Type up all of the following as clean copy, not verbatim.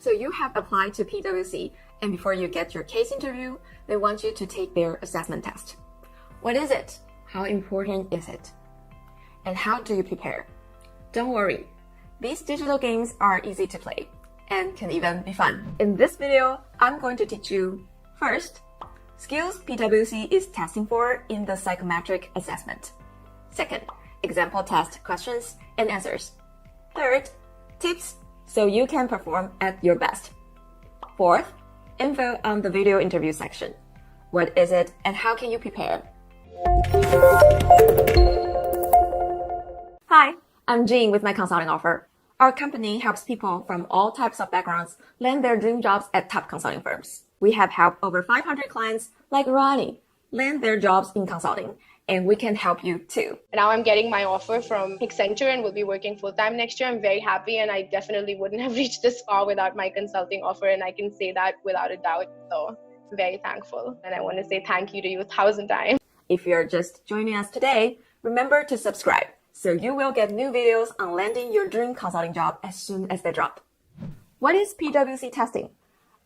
So you have applied to PwC, and before you get your case interview, they want you to take their assessment test. What is it? How important is it? And how do you prepare? Don't worry, these digital games are easy to play and can even be fun. In this video, I'm going to teach you first, skills PwC is testing for in the psychometric assessment. Second, example test questions and answers. Third, tips so you can perform at your best. Fourth, info on the video interview section. What is it and how can you prepare? Hi, I'm Jean with my consulting offer. Our company helps people from all types of backgrounds land their dream jobs at top consulting firms. We have helped over 500 clients like Ronnie land their jobs in consulting, and we can help you too. Now I'm getting my offer from Accenture and will be working full-time next year. I'm very happy, and I definitely wouldn't have reached this far without my consulting offer, and I can say that without a doubt. So I'm very thankful, and I want to say thank you to you 1,000 times. If you're just joining us today, remember to subscribe so you will get new videos on landing your dream consulting job as soon as they drop. What is PwC testing?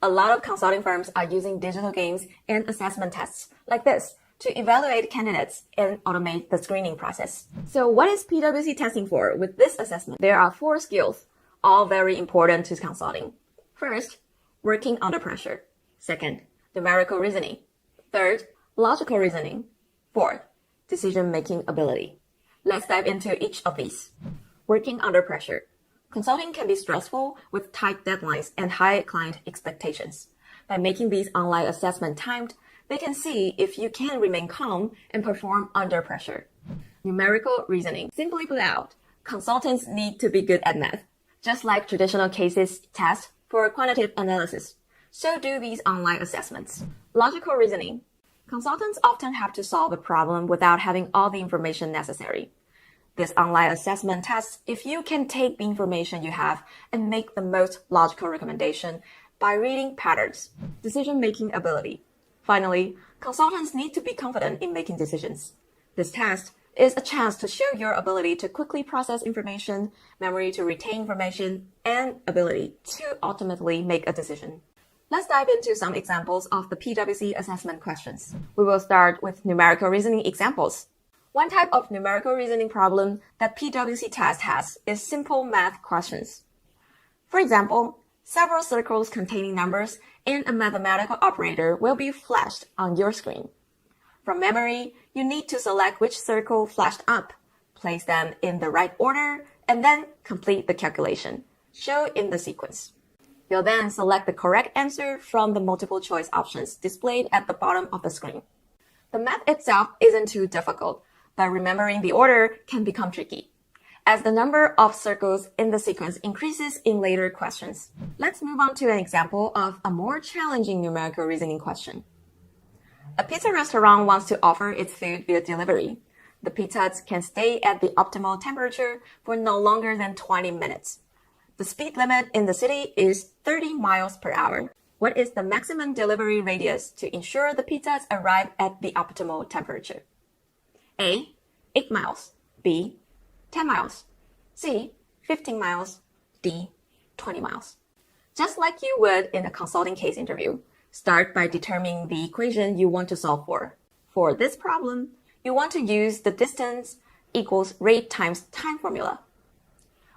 A lot of consulting firms are using digital games and assessment tests like this to evaluate candidates and automate the screening process. So what is PwC testing for with this assessment? There are 4 skills, all very important to consulting. First, working under pressure. Second, numerical reasoning. Third, logical reasoning. Fourth, decision-making ability. Let's dive into each of these. Working under pressure. Consulting can be stressful with tight deadlines and high client expectations. By making these online assessments timed, they can see if you can remain calm and perform under pressure. Numerical reasoning. Simply put out, consultants need to be good at math. Just like traditional cases test for quantitative analysis, so do these online assessments. Logical reasoning. Consultants often have to solve a problem without having all the information necessary. This online assessment tests if you can take the information you have and make the most logical recommendation by reading patterns. Decision-making ability. Finally, consultants need to be confident in making decisions. This test is a chance to show your ability to quickly process information, memory to retain information, and ability to ultimately make a decision. Let's dive into some examples of the PwC assessment questions. We will start with numerical reasoning examples. One type of numerical reasoning problem that PwC test has is simple math questions. For example, several circles containing numbers and a mathematical operator will be flashed on your screen. From memory, you need to select which circle flashed up, place them in the right order, and then complete the calculation, shown in the sequence. You'll then select the correct answer from the multiple choice options displayed at the bottom of the screen. The math itself isn't too difficult, but remembering the order can become tricky, as the number of circles in the sequence increases in later questions. Let's move on to an example of a more challenging numerical reasoning question. A pizza restaurant wants to offer its food via delivery. The pizzas can stay at the optimal temperature for no longer than 20 minutes. The speed limit in the city is 30 miles per hour. What is the maximum delivery radius to ensure the pizzas arrive at the optimal temperature? A, 8 miles. B, 10 miles. C, 15 miles. D, 20 miles. Just like you would in a consulting case interview, start by determining the equation you want to solve for. For this problem, you want to use the distance equals rate times time formula.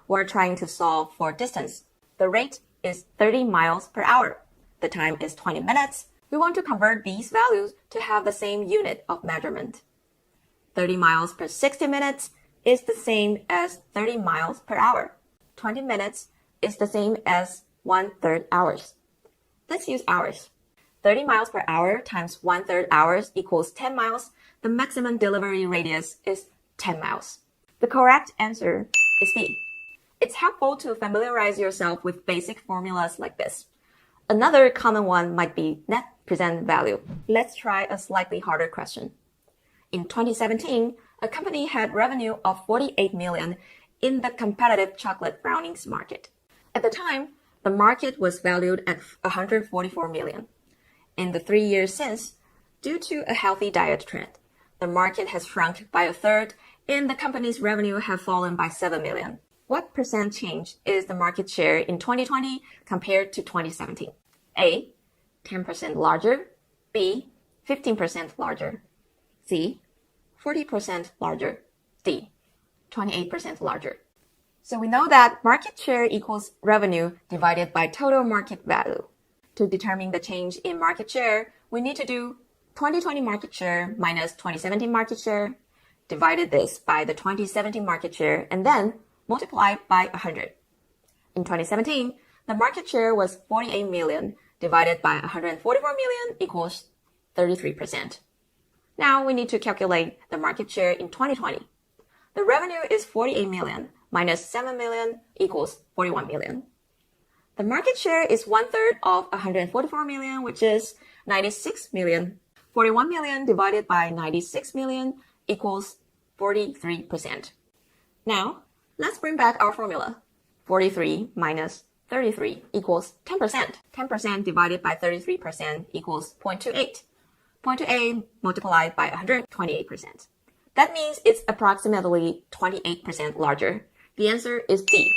We're trying to solve for distance. The rate is 30 miles per hour. The time is 20 minutes. We want to convert these values to have the same unit of measurement. 30 miles per 60 minutes is the same as 30 miles per hour. 20 minutes is the same as 1/3 hours. Let's use hours. 30 miles per hour times 1/3 hours equals 10 miles. The maximum delivery radius is 10 miles. The correct answer is B. It's helpful to familiarize yourself with basic formulas like this. Another common one might be net present value. Let's try a slightly harder question. In 2017, a company had revenue of 48 million in the competitive chocolate brownies market. At the time, the market was valued at 144 million. In the 3 years since, due to a healthy diet trend, the market has shrunk by 1/3 and the company's revenue have fallen by 7 million. What percent change is the market share in 2020 compared to 2017? A, 10% larger. B, 15% larger. C, 40% larger. D, 28% larger. So we know that market share equals revenue divided by total market value. To determine the change in market share, we need to do 2020 market share minus 2017 market share, divided this by the 2017 market share, and then multiply by 100. In 2017, the market share was 48 million divided by 144 million equals 33%. Now we need to calculate the market share in 2020. The revenue is 48 million minus 7 million equals 41 million. The market share is 1/3 of 144 million, which is 96 million. 41 million divided by 96 million equals 43%. Now, let's bring back our formula. 43 minus 33 equals 10%. 10% divided by 33% equals 0.28. 0.28 multiplied by 128%. That means it's approximately 28% larger. The answer is D.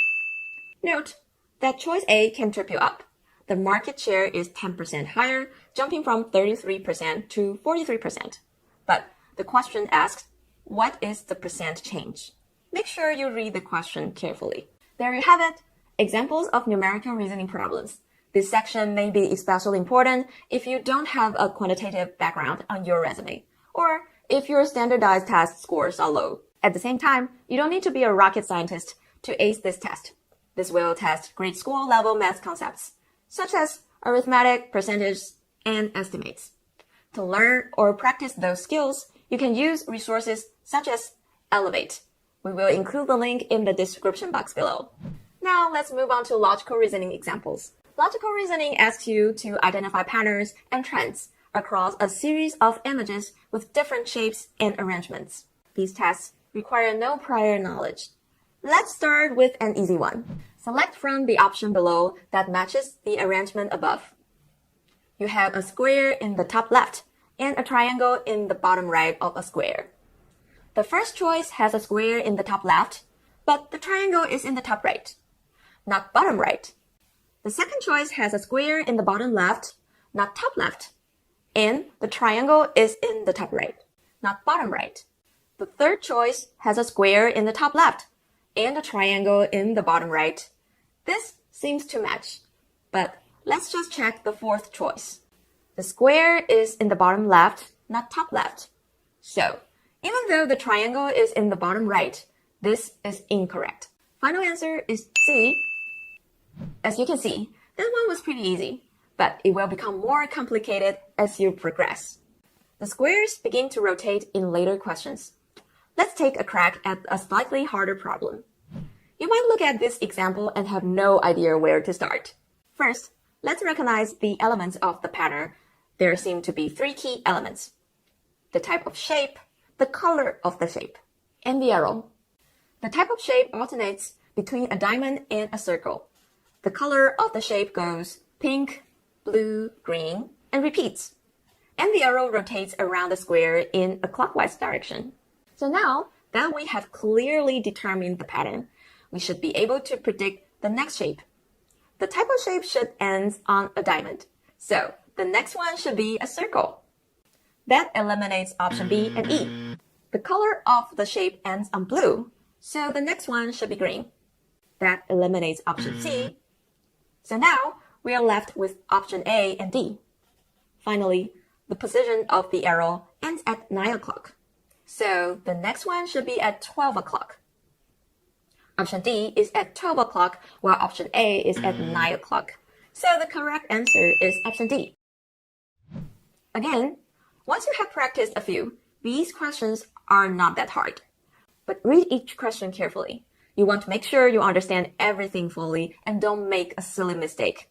Note that choice A can trip you up. The market share is 10% higher, jumping from 33% to 43%. But the question asks, what is the percent change? Make sure you read the question carefully. There you have it. Examples of numerical reasoning problems. This section may be especially important if you don't have a quantitative background on your resume, or if your standardized test scores are low. At the same time, you don't need to be a rocket scientist to ace this test. This will test grade school level math concepts, such as arithmetic, percentages, and estimates. To learn or practice those skills, you can use resources such as Elevate. We will include the link in the description box below. Now let's move on to logical reasoning examples. Logical reasoning asks you to identify patterns and trends across a series of images with different shapes and arrangements. These tests require no prior knowledge. Let's start with an easy one. Select from the option below that matches the arrangement above. You have a square in the top left and a triangle in the bottom right of a square. The first choice has a square in the top left, but the triangle is in the top right, not bottom right. The second choice has a square in the bottom left, not top left, and the triangle is in the top right, not bottom right. The third choice has a square in the top left and a triangle in the bottom right. This seems to match, but let's just check the fourth choice. The square is in the bottom left, not top left. So, even though the triangle is in the bottom right, this is incorrect. Final answer is C. As you can see, this one was pretty easy, but it will become more complicated as you progress. The squares begin to rotate in later questions. Let's take a crack at a slightly harder problem. You might look at this example and have no idea where to start. First, let's recognize the elements of the pattern. There seem to be 3 key elements: the type of shape, the color of the shape, and the arrow. The type of shape alternates between a diamond and a circle. The color of the shape goes pink, blue, green, and repeats. And the arrow rotates around the square in a clockwise direction. So now that we have clearly determined the pattern, we should be able to predict the next shape. The type of shape should end on a diamond. So the next one should be a circle. That eliminates option B and E. The color of the shape ends on blue, so the next one should be green. That eliminates option C. So now we are left with option A and D. Finally, the position of the arrow ends at 9 o'clock. So the next one should be at 12 o'clock. Option D is at 12 o'clock, while option A is at 9 o'clock. So the correct answer is option D. Again, once you have practiced a few, these questions are not that hard. But read each question carefully. You want to make sure you understand everything fully and don't make a silly mistake.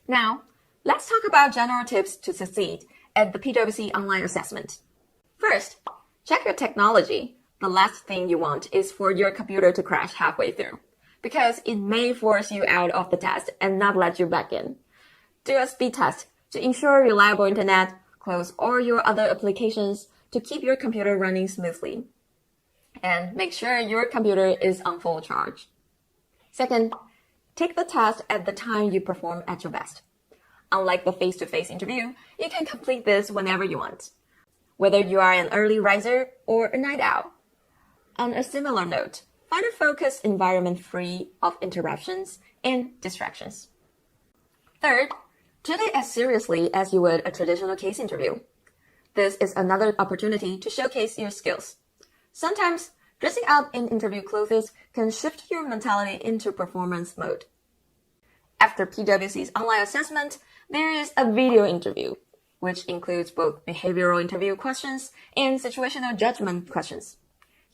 Now, let's talk about general tips to succeed at the PwC online assessment. First, check your technology. The last thing you want is for your computer to crash halfway through, because it may force you out of the test and not let you back in. Do a speed test to ensure reliable internet, close all your other applications to keep your computer running smoothly. And make sure your computer is on full charge. Second, take the test at the time you perform at your best. Unlike the face-to-face interview, you can complete this whenever you want, whether you are an early riser or a night owl. On a similar note, find a focused environment free of interruptions and distractions. Third, treat it as seriously as you would a traditional case interview. This is another opportunity to showcase your skills. Sometimes, dressing up in interview clothes can shift your mentality into performance mode. After PwC's online assessment, there is a video interview, which includes both behavioral interview questions and situational judgment questions.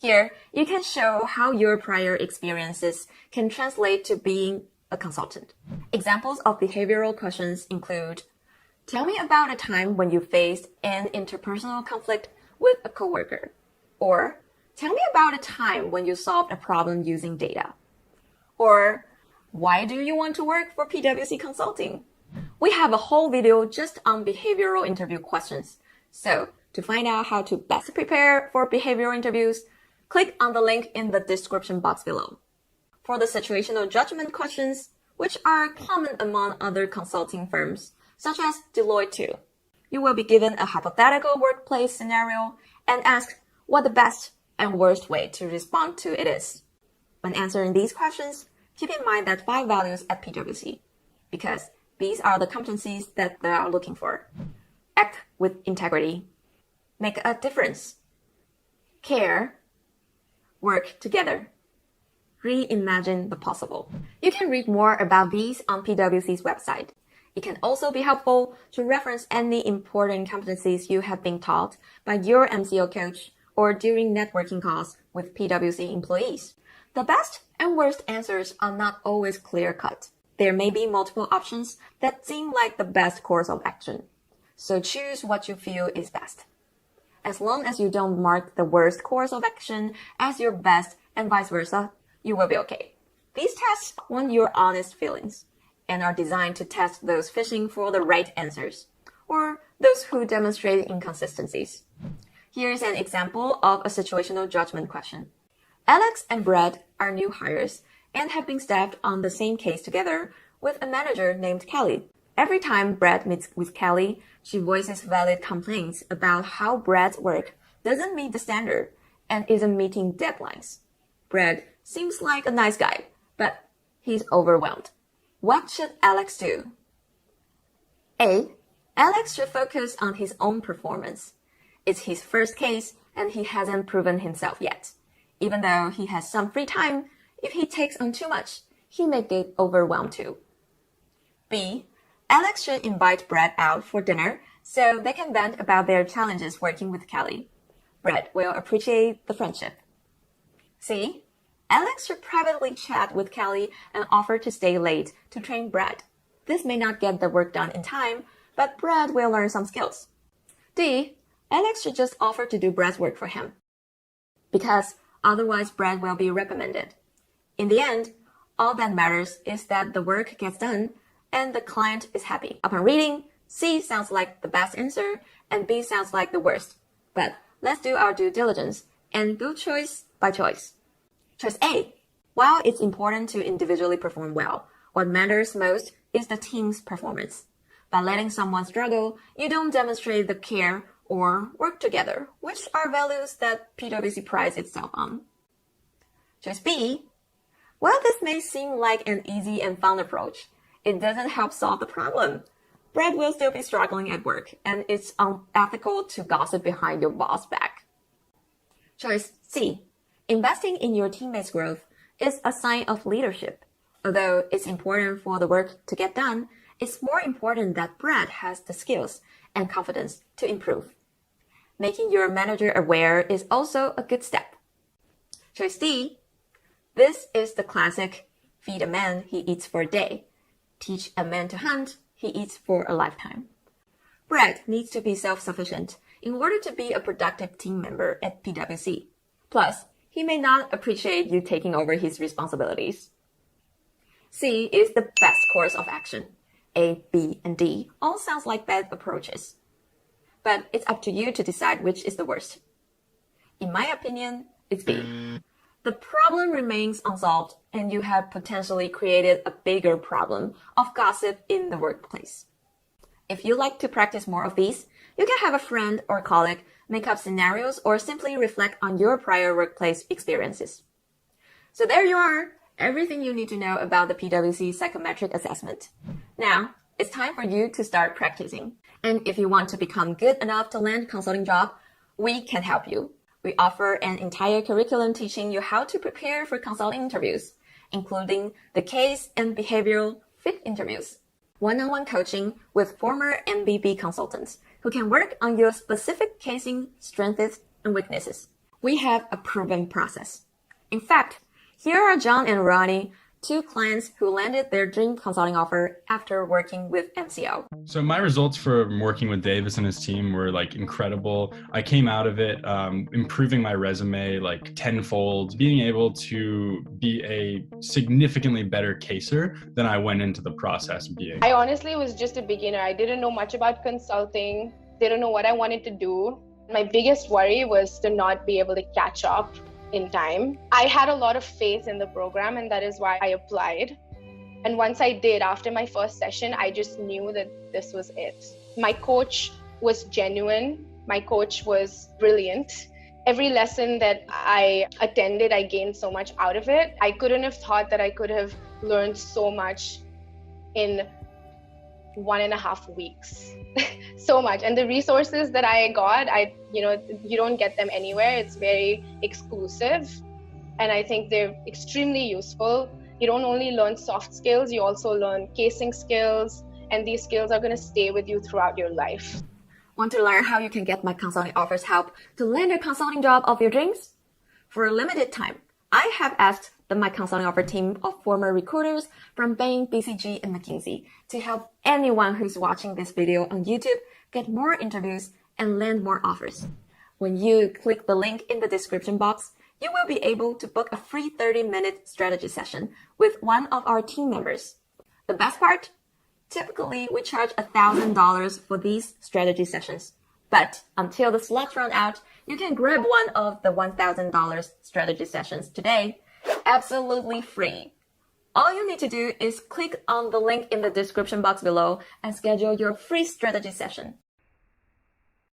Here, you can show how your prior experiences can translate to being a consultant. Examples of behavioral questions include, tell me about a time when you faced an interpersonal conflict with a coworker. Or, tell me about a time when you solved a problem using data. Or, why do you want to work for PwC Consulting? We have a whole video just on behavioral interview questions. So, to find out how to best prepare for behavioral interviews, click on the link in the description box below. For the situational judgment questions, which are common among other consulting firms, such as Deloitte too, you will be given a hypothetical workplace scenario and asked what the best and worst way to respond to it is. When answering these questions, keep in mind that 5 values at PwC, because these are the competencies that they are looking for. Act with integrity. Make a difference. Care. Work together. Reimagine the possible. You can read more about these on PwC's website. It can also be helpful to reference any important competencies you have been taught by your MCO coach or during networking calls with PwC employees. The best and worst answers are not always clear-cut. There may be multiple options that seem like the best course of action. So choose what you feel is best. As long as you don't mark the worst course of action as your best and vice versa, you will be okay. These tests want your honest feelings and are designed to test those fishing for the right answers or those who demonstrate inconsistencies. Here's an example of a situational judgment question. Alex and Brad are new hires and have been staffed on the same case together with a manager named Kelly. Every time Brad meets with Kelly, she voices valid complaints about how Brad's work doesn't meet the standard and isn't meeting deadlines. Brad seems like a nice guy, but he's overwhelmed. What should Alex do? A. Alex should focus on his own performance. It's his first case and he hasn't proven himself yet. Even though he has some free time, if he takes on too much, he may get overwhelmed too. B. Alex should invite Brad out for dinner so they can vent about their challenges working with Kelly. Brad will appreciate the friendship. C. Alex should privately chat with Kelly and offer to stay late to train Brad. This may not get the work done in time, but Brad will learn some skills. D. Alex should just offer to do Brad's work for him, because otherwise Brad will be reprimanded. In the end, all that matters is that the work gets done and the client is happy. Upon reading, C sounds like the best answer and B sounds like the worst. But let's do our due diligence and go choice by choice. Choice A. While it's important to individually perform well, what matters most is the team's performance. By letting someone struggle, you don't demonstrate the care or work together, which are values that PwC prides itself on. Choice B. While this may seem like an easy and fun approach, it doesn't help solve the problem. Brad will still be struggling at work, and it's unethical to gossip behind your boss' back. Choice C. Investing in your teammates' growth is a sign of leadership. Although it's important for the work to get done, it's more important that Brad has the skills and confidence to improve. Making your manager aware is also a good step. Choice D. This is the classic feed a man, he eats for a day. Teach a man to hunt, he eats for a lifetime. Brad needs to be self-sufficient in order to be a productive team member at PwC. Plus, he may not appreciate you taking over his responsibilities. C is the best course of action. A, B, and D all sounds like bad approaches. But it's up to you to decide which is the worst. In my opinion, it's B. the problem remains unsolved and you have potentially created a bigger problem of gossip in the workplace. If you like to practice more of these, you can have a friend or colleague make up scenarios or simply reflect on your prior workplace experiences. So there you are, everything you need to know about the PwC psychometric assessment. Now, it's time for you to start practicing. And if you want to become good enough to land a consulting job, we can help you. We offer an entire curriculum teaching you how to prepare for consulting interviews, including the case and behavioral fit interviews, one-on-one coaching with former MBB consultants who can work on your specific casing strengths and weaknesses. We have a proven process. In fact, here are John and Ronnie, two clients who landed their dream consulting offer after working with MCO. So my results from working with Davis and his team were like incredible. I came out of it improving my resume like tenfold, being able to be a significantly better caser than I went into the process being. I honestly was just a beginner. I didn't know much about consulting, didn't know what I wanted to do. My biggest worry was to not be able to catch up in time. I had a lot of faith in the program, and that is why I applied. And once I did, after my first session, I just knew that this was it. My coach was genuine. My coach was brilliant. Every lesson that I attended, I gained so much out of it. I couldn't have thought that I could have learned so much in 1.5 weeks. So much. And the resources that I got, you don't get them anywhere. It's very exclusive. And I think they're extremely useful. You don't only learn soft skills, you also learn casing skills. And these skills are going to stay with you throughout your life. Want to learn how you can get My Consulting Offers help to land a consulting job of your dreams? For a limited time, I have asked the My Consulting Offer team of former recruiters from Bain, BCG, and McKinsey to help anyone who's watching this video on YouTube get more interviews and land more offers. When you click the link in the description box, you will be able to book a free 30-minute strategy session with one of our team members. The best part? Typically, we charge $1,000 for these strategy sessions. But until the slots run out, you can grab one of the $1,000 strategy sessions today, absolutely free. All you need to do is click on the link in the description box below and schedule your free strategy session.